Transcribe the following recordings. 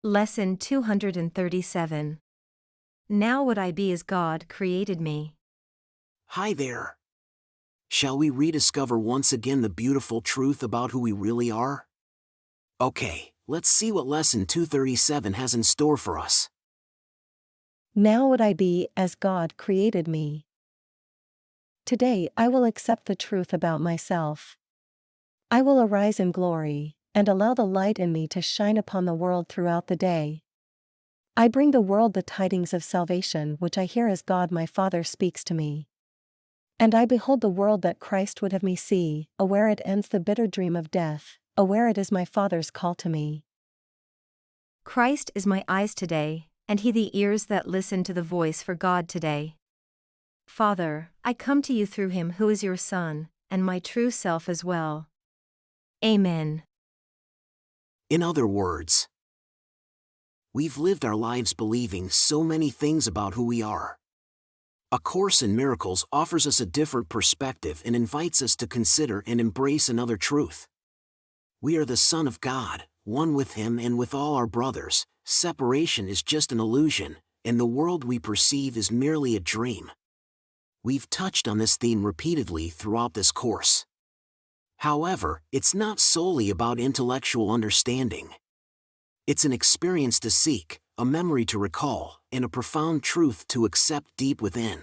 Lesson 237. Now what I be as God created me. Hi there. Shall we rediscover once again the beautiful truth about who we really are? Okay, let's see what Lesson 237 has in store for us. Now would I be as God created me. Today I will accept the truth about myself. I will arise in glory, and allow the light in me to shine upon the world throughout the day. I bring the world the tidings of salvation which I hear as God my Father speaks to me. And I behold the world that Christ would have me see, aware it ends the bitter dream of death, aware it is my Father's call to me. Christ is my eyes today, and he the ears that listen to the voice for God today. Father, I come to you through him who is your Son, and my true self as well. Amen. In other words, we've lived our lives believing so many things about who we are. A Course in Miracles offers us a different perspective and invites us to consider and embrace another truth. We are the Son of God, one with Him and with all our brothers. Separation is just an illusion, and the world we perceive is merely a dream. We've touched on this theme repeatedly throughout this course. However, it's not solely about intellectual understanding. It's an experience to seek, a memory to recall, and a profound truth to accept deep within.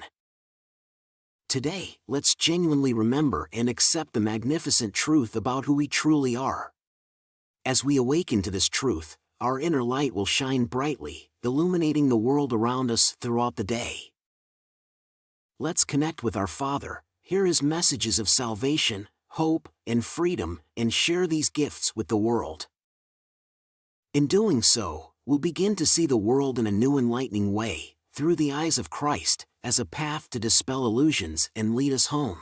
Today, let's genuinely remember and accept the magnificent truth about who we truly are. As we awaken to this truth, our inner light will shine brightly, illuminating the world around us throughout the day. Let's connect with our Father, hear His messages of salvation, hope, and freedom, and share these gifts with the world. In doing so, we'll begin to see the world in a new enlightening way, through the eyes of Christ, as a path to dispel illusions and lead us home.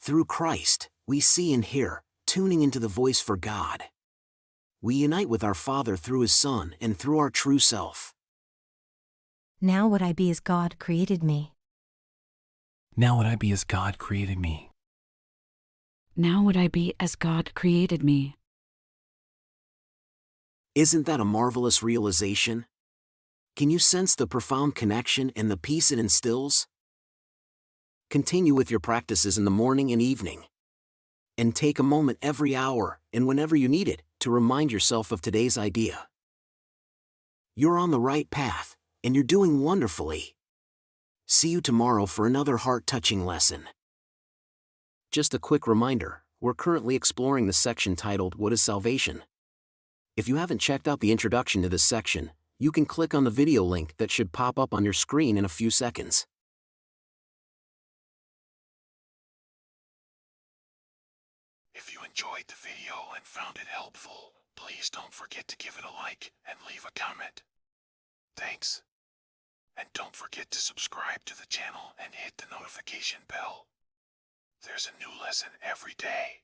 Through Christ, we see and hear, tuning into the voice for God. We unite with our Father through His Son and through our true self. Now would I be as God created me. Now would I be as God created me. Now would I be as God created me. Isn't that a marvelous realization? Can you sense the profound connection and the peace it instills? Continue with your practices in the morning and evening. And take a moment every hour, and whenever you need it, to remind yourself of today's idea. You're on the right path, and you're doing wonderfully. See you tomorrow for another heart-touching lesson. Just a quick reminder, we're currently exploring the section titled What is Salvation? If you haven't checked out the introduction to this section, you can click on the video link that should pop up on your screen in a few seconds. If you enjoyed the video and found it helpful, please don't forget to give it a like and leave a comment. Thanks. And don't forget to subscribe to the channel and hit the notification bell. There's a new lesson every day.